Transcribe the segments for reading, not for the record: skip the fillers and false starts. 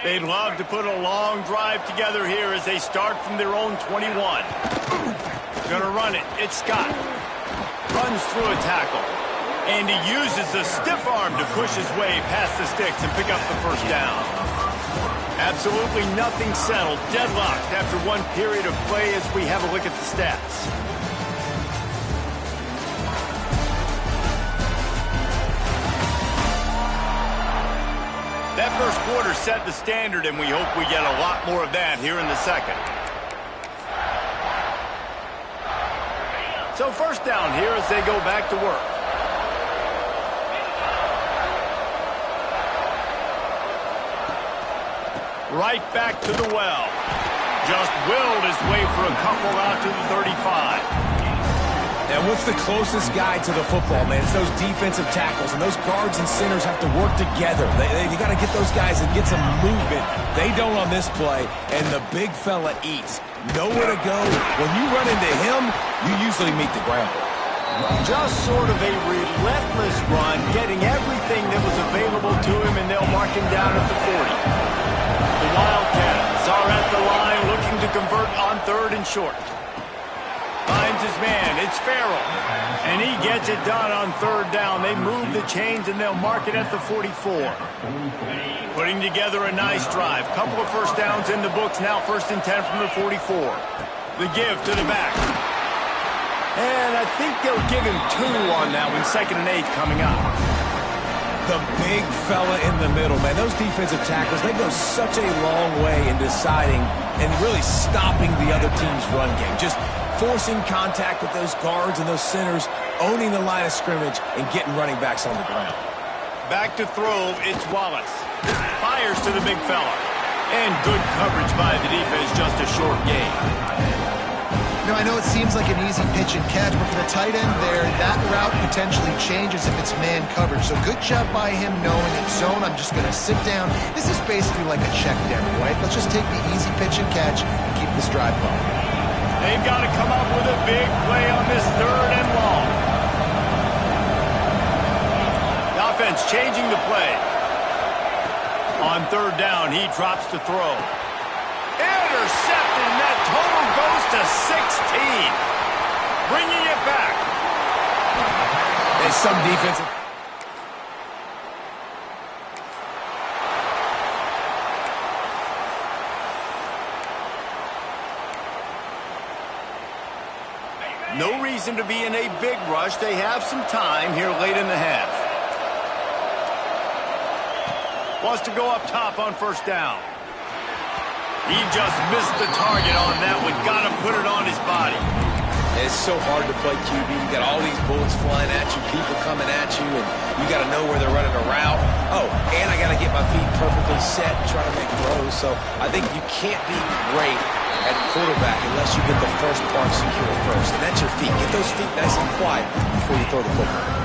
They'd love to put a long drive together here as they start from their own 21. Gonna run it. It's Scott. Runs through a tackle. And he uses the stiff arm to push his way past the sticks and pick up the first down. Absolutely nothing settled. Deadlocked after one period of play as we have a look at the stats. That first quarter set the standard, and we hope we get a lot more of that here in the second. So first down here as they go back to work. Right back to the well. Just willed his way for a couple out to the 35. And what's the closest guy to the football, man? It's those defensive tackles, and those guards and centers have to work together. You got to get those guys and get some movement. They don't on this play, and the big fella eats. Nowhere to go. When you run into him, you usually meet the ground. Just sort of a relentless run, getting everything that was available to him, and they'll mark him down at the 40. The Wildcats are at the line looking to convert on third and short. Finds his man. It's Farrell. And he gets it done on third down. They move the chains, and they'll mark it at the 44. Putting together a nice drive. Couple of first downs in the books. Now 1st and 10 from the 44. The give to the back. And I think they'll give him 2 on that one. 2nd and 8 coming up. The big fella in the middle, man. Those defensive tackles, they go such a long way in deciding and really stopping the other team's run game. Just forcing contact with those guards and those centers, owning the line of scrimmage, and getting running backs on the ground. Back to throw, it's Wallace. Fires to the big fella. And good coverage by the defense, just a short gain. I know it seems like an easy pitch and catch, but for the tight end there, that route potentially changes if it's man coverage. So good job by him knowing it's zone. I'm just going to sit down. This is basically like a check down, right? Let's just take the easy pitch and catch and keep this drive going. They've got to come up with a big play on this 3rd and long. The offense changing the play. On 3rd down, he drops to throw. Intercepted, and that total goes to 16. Bringing it back. There's some defensive... No reason to be in a big rush. They have some time here late in the half. Wants to go up top on 1st down. He just missed the target on that one. Got to put it on his body. It's so hard to play QB. You got all these bullets flying at you, people coming at you, and you got to know where they're running a route. Oh, and I got to get my feet perfectly set and try to make throws. So I think you can't be great at quarterback unless you get the first part secure first, and that's your feet. Get those feet nice and quiet before you throw the football.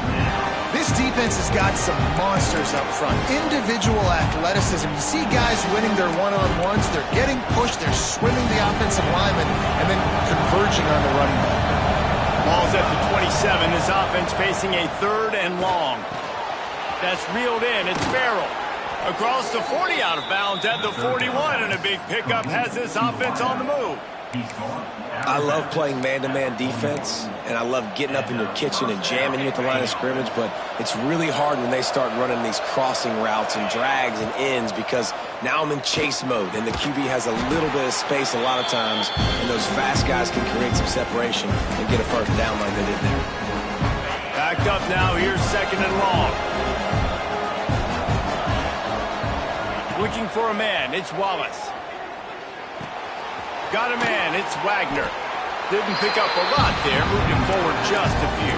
This defense has got some monsters up front. Individual athleticism. You see guys winning their one-on-ones. They're getting pushed. They're swimming the offensive lineman and then converging on the running back. Ball's at the 27. This offense facing a 3rd and long. That's reeled in. It's Farrell. Across the 40, out of bounds at the 41, and a big pickup has this offense on the move. I love playing man-to-man defense, and I love getting up in your kitchen and jamming you at the line of scrimmage, but it's really hard when they start running these crossing routes and drags and ends because now I'm in chase mode, and the QB has a little bit of space a lot of times, and those fast guys can create some separation and get a first down like they did there. Backed up now. Here's 2nd and long. Looking for a man. It's Wallace. Got a man. It's Wagner. Didn't pick up a lot there. Moved him forward just a few.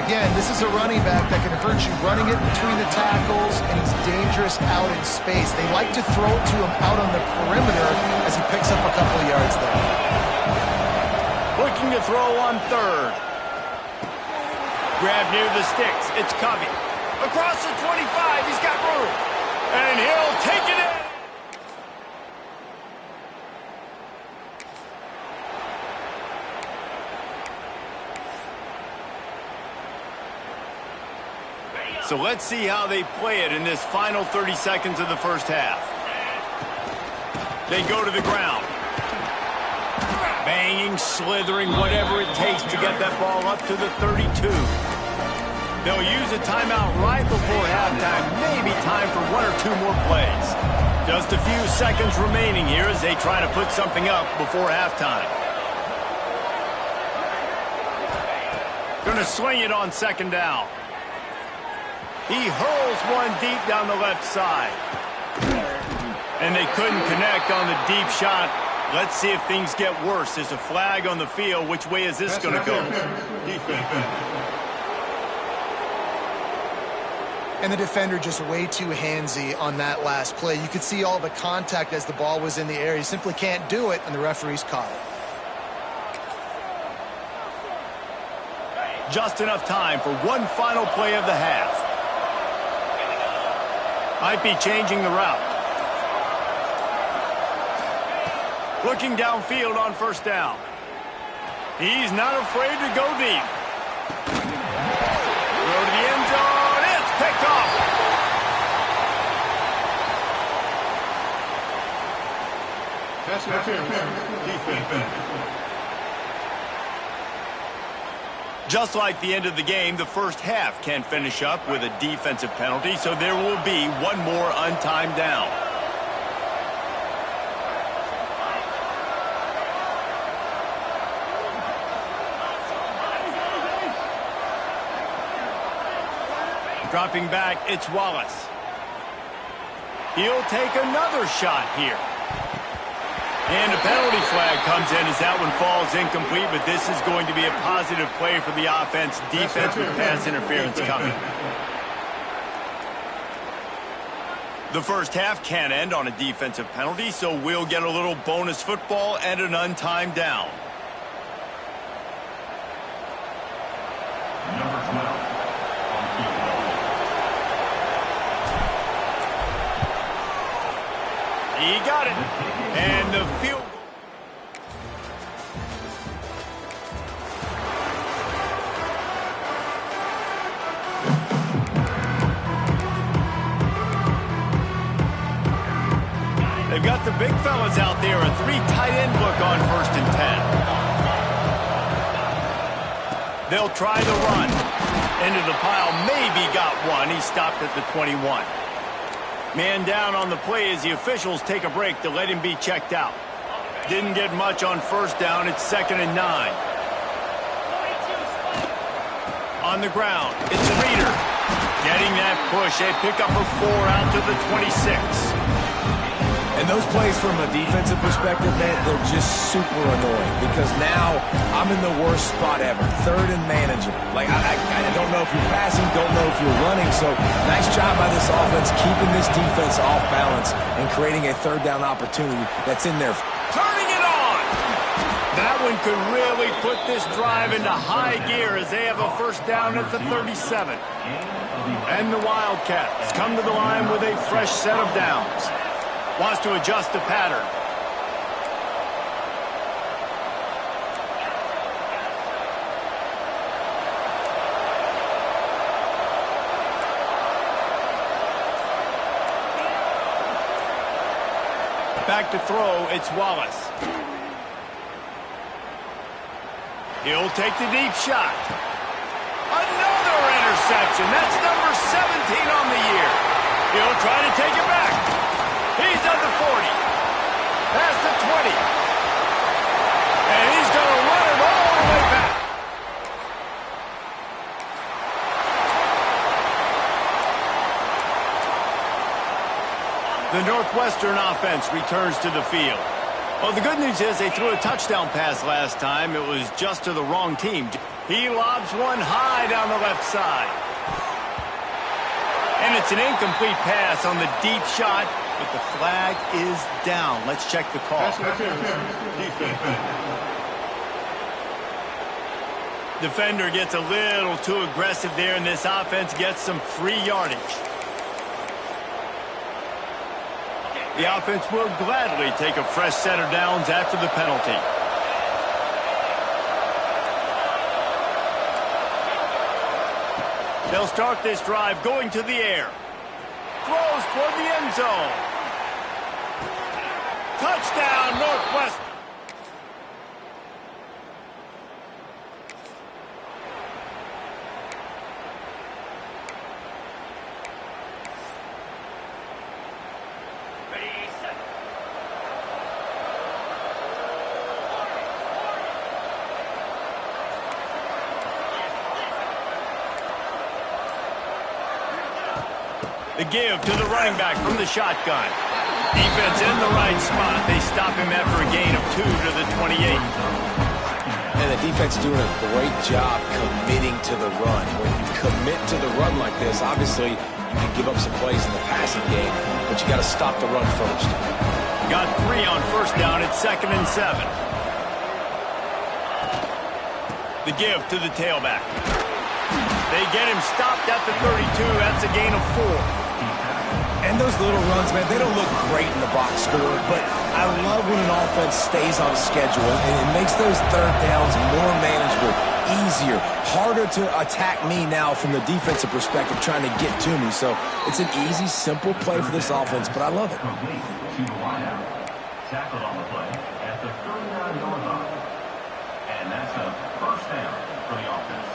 Again, this is a running back that can hurt you running it between the tackles, and he's dangerous out in space. They like to throw it to him out on the perimeter as he picks up a couple of yards there. Looking to throw on 3rd. Grab near the sticks. It's Covey. Across the 25. He's got room. And he'll take it in. So let's see how they play it in this final 30 seconds of the first half. They go to the ground. Banging, slithering, whatever it takes to get that ball up to the 32. They'll use a timeout right before halftime. Maybe time for one or two more plays. Just a few seconds remaining here as they try to put something up before halftime. Gonna swing it on second down. He hurls one deep down the left side. And they couldn't connect on the deep shot. Let's see if things get worse. There's a flag on the field. Which way is this going to go? And the defender just way too handsy on that last play. You could see all the contact as the ball was in the air. He simply can't do it, and the referee's caught it. Just enough time for one final play of the half. Might be changing the route. Looking downfield on first down. He's not afraid to go deep. Throw to the end zone. It's picked off. Pass interference. Defense. Just like the end of the game, the first half can finish up with a defensive penalty, so there will be one more untimed down. Dropping back, it's Wallace. He'll take another shot here. And a penalty flag comes in as that one falls incomplete, but this is going to be a positive play for the offense. Defense with pass interference coming. The first half can end on a defensive penalty, so we'll get a little bonus football and an untimed down. Number 12. He got it. And the field. They've got the big fellas out there. A three tight end look on 1st and 10. They'll try the run. Into the pile. Maybe got one. He stopped at the 21. Man down on the play as the officials take a break to let him be checked out. Didn't get much on first down. It's 2nd and 9. On the ground, it's Reeder. Getting that push. They pick up a 4 out to the 26. And those plays from a defensive perspective, man, they're just super annoying because now I'm in the worst spot ever. 3rd and manageable. Like, I don't know if you're passing, don't know if you're running. So nice job by this offense keeping this defense off balance and creating a 3rd down opportunity that's in there. Turning it on! That one could really put this drive into high gear as they have a first down at the 37. And the Wildcats come to the line with a fresh set of downs. Wants to adjust the pattern. Back to throw, it's Wallace. He'll take the deep shot. Another interception. That's number 17 on the year. He'll try to take it back. He's at the 40. Past the 20. And he's going to run it all the way back. The Northwestern offense returns to the field. Well, the good news is they threw a touchdown pass last time. It was just to the wrong team. He lobs one high down the left side. And it's an incomplete pass on the deep shot, but the flag is down. Let's check the call. Defender gets a little too aggressive there, and this offense gets some free yardage. The offense will gladly take a fresh set of downs after the penalty. They'll start this drive going to the air. Throws toward the end zone. Touchdown, Northwestern. The give to the running back from the shotgun. Defense in the right spot. They stop him after a gain of 2 to the 28. And the defense doing a great job committing to the run. When you commit to the run like this, obviously you can give up some plays in the passing game, but you got to stop the run first. Got 3 on first down. It's 2nd and 7. The give to the tailback. They get him stopped at the 32. That's a gain of 4. And those little runs, man, they don't look great in the box score, but I love when an offense stays on schedule, and it makes those third downs more manageable, easier, harder to attack me now from the defensive perspective trying to get to me. So it's an easy, simple play for this offense, but I love it. Tackled on the play at the 39-yard line. And that's a first down for the offense.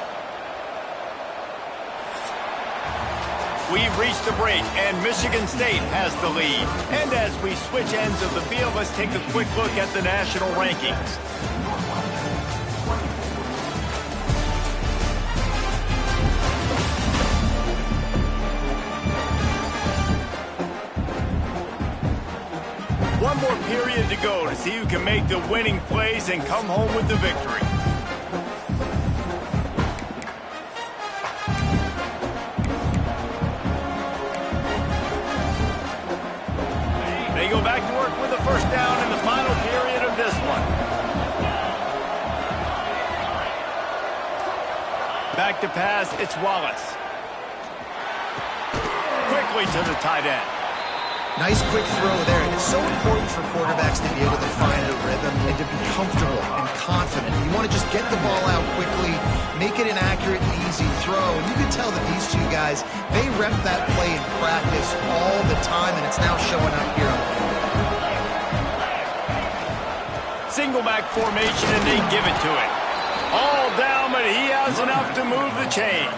We've reached the break, and Michigan State has the lead. And as we switch ends of the field, let's take a quick look at the national rankings. One more period to go to see who can make the winning plays and come home with the victory. They go back to work with the first down in the final period of this one. Back to pass, it's Wallace. Quickly to the tight end. Nice quick throw there. It's so important for quarterbacks to be able to find a rhythm and to be comfortable and confident. You want to just get the ball out quickly, make it an accurate and easy throw. And you can tell that these two guys, they rep that play in practice all the time, and it's now showing up here on the field. Single back formation, and they give it to him. All down, but he has enough to move the chains.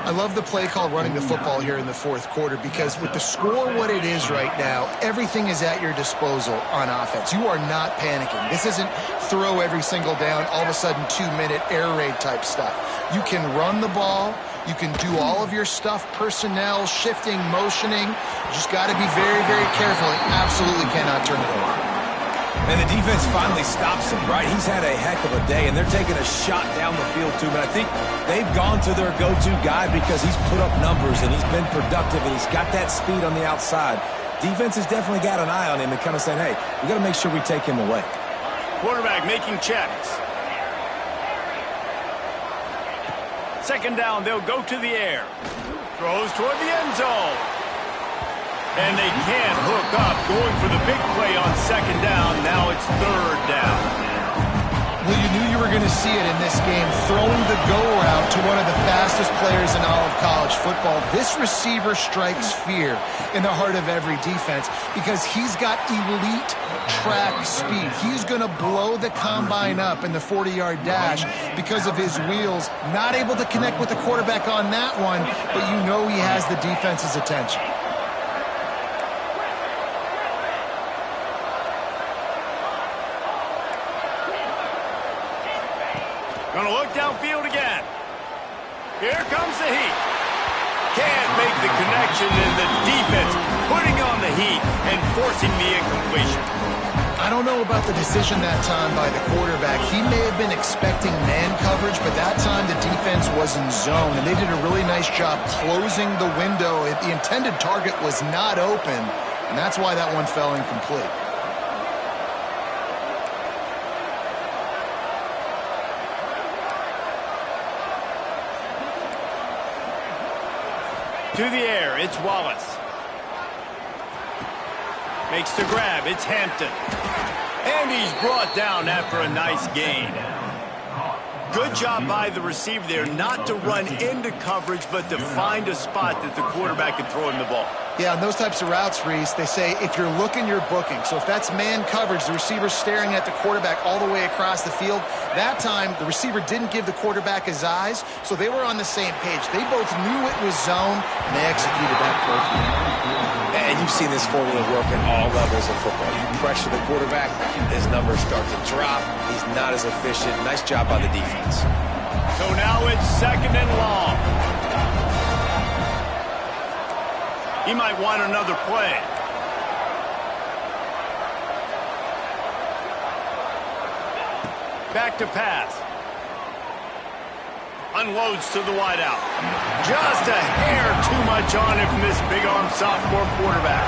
I love the play call running the football here in the fourth quarter because with the score what it is right now, everything is at your disposal on offense. You are not panicking. This isn't throw every single down, all of a sudden 2-minute air raid type stuff. You can run the ball. You can do all of your stuff, personnel, shifting, motioning. You just got to be very, very careful and absolutely cannot turn it over. And the defense finally stops him, right? He's had a heck of a day, and they're taking a shot down the field, too. But I think they've gone to their go-to guy because he's put up numbers, and he's been productive, and he's got that speed on the outside. Defense has definitely got an eye on him and kind of saying, hey, we got to make sure we take him away. Quarterback making checks. Second down, they'll go to the air. Throws toward the end zone. And they can't hook up, going for the big play on second down. Now it's third down. Well, you knew you were going to see it in this game, throwing the go route to one of the fastest players in all of college football. This receiver strikes fear in the heart of every defense because he's got elite track speed. He's going to blow the combine up in the 40-yard dash because of his wheels. Not able to connect with the quarterback on that one, but you know he has the defense's attention. Gonna look downfield again. Here comes the heat. Can't make the connection, and the defense putting on the heat and forcing the incompletion. I don't know about the decision that time by the quarterback. He may have been expecting man coverage, but that time the defense was in zone, and they did a really nice job closing the window. The intended target was not open, and that's why that one fell incomplete. To the air, it's Wallace. Makes the grab, it's Hampton. And he's brought down after a nice gain. Good job by the receiver there not to run into coverage, but to find a spot that the quarterback can throw him the ball. Yeah, on those types of routes, Reese, they say if you're looking, you're booking. So if that's man coverage, the receiver's staring at the quarterback all the way across the field. That time, the receiver didn't give the quarterback his eyes, so they were on the same page. They both knew it was zone, and they executed that perfectly. And you've seen this formula work at all levels of football. You pressure the quarterback, his numbers start to drop. He's not as efficient. Nice job by the defense. So now it's 2nd and long. He might want another play. Back to pass. Unloads to the wideout. Just a hair too much on it from this big-arm sophomore quarterback.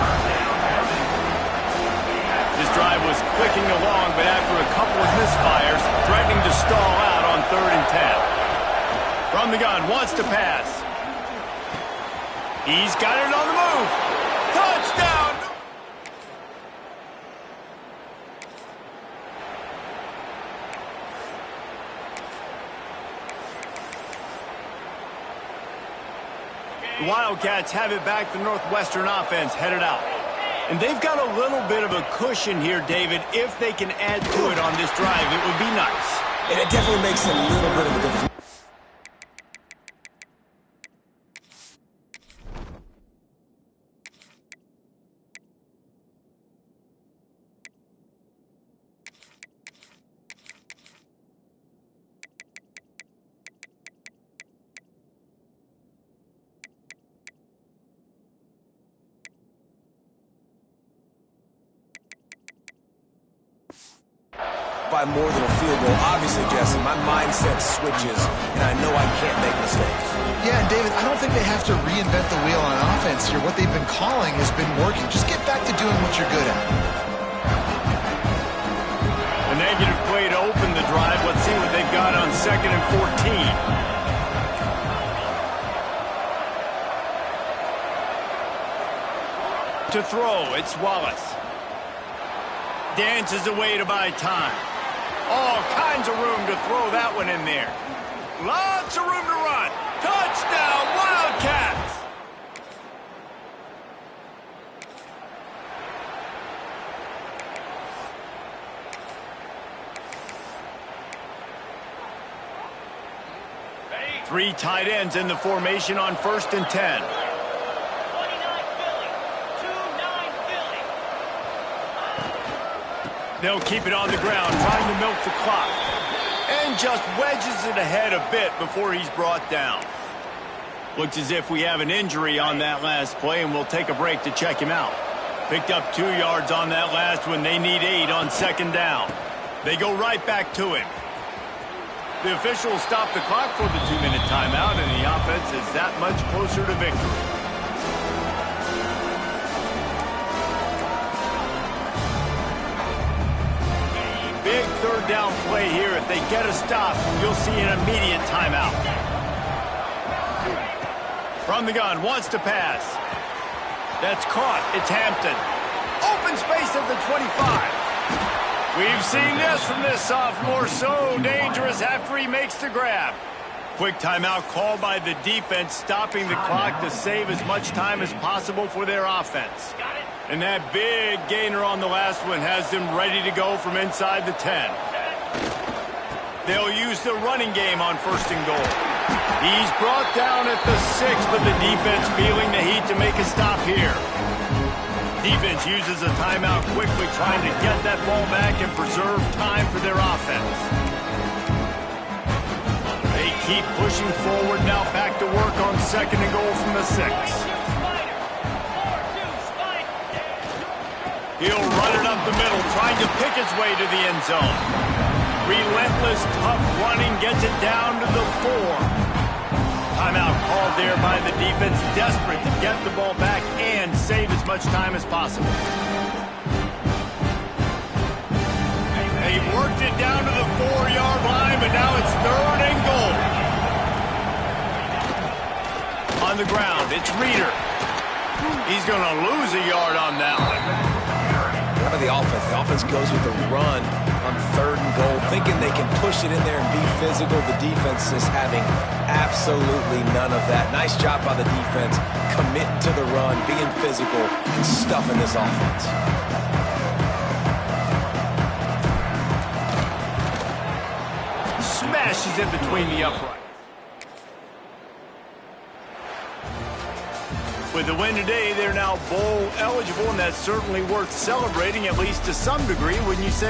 This drive was clicking along, but after a couple of misfires, threatening to stall out on 3rd and 10. From the gun, wants to pass. He's got it on the move. Touchdown! The Wildcats have it back. The Northwestern offense headed out. And they've got a little bit of a cushion here, David. If they can add to it on this drive, it would be nice. And it definitely makes a little bit of a difference. By more than a field goal. Obviously, Jesse, my mindset switches, and I know I can't make mistakes. Yeah, and David, I don't think they have to reinvent the wheel on offense here. What they've been calling has been working. Just get back to doing what you're good at. A negative play to open the drive. Let's see what they've got on 2nd and 14. To throw, it's Wallace. Dances away to buy time. All kinds of room to throw that one in there. Lots of room to run. Touchdown, Wildcats! Three tight ends in the formation on 1st and 10. They'll keep it on the ground, trying to milk the clock. And just wedges it ahead a bit before he's brought down. Looks as if we have an injury on that last play, and we'll take a break to check him out. Picked up 2 yards on that last one. They need 8 on 2nd down. They go right back to him. The officials stop the clock for the 2-minute timeout, and the offense is that much closer to victory. Big 3rd down play here. If they get a stop, you'll see an immediate timeout. From the gun, wants to pass. That's caught. It's Hampton. Open space at the 25. We've seen this from this sophomore. So dangerous after he makes the grab. Quick timeout called by the defense, stopping the clock to save as much time as possible for their offense. And that big gainer on the last one has them ready to go from inside the 10. They'll use the running game on 1st and goal. He's brought down at the 6, but the defense feeling the heat to make a stop here. Defense uses a timeout quickly, trying to get that ball back and preserve time for their offense. They keep pushing forward now, back to work on 2nd and goal from the 6. He'll run it up the middle, trying to pick his way to the end zone. Relentless, tough running, gets it down to the 4. Timeout called there by the defense, desperate to get the ball back and save as much time as possible. They've worked it down to the 4-yard line, but now it's 3rd and goal. On the ground, it's Reeder. He's going to lose a yard on that one. How about the offense? The offense goes with the run on on 3rd and goal, thinking they can push it in there and be physical. The defense is having absolutely none of that. Nice job by the defense, committing to the run, being physical, and stuffing this offense. Smashes in between the uprights. With the win today, they're now bowl eligible, and that's certainly worth celebrating, at least to some degree, wouldn't you say?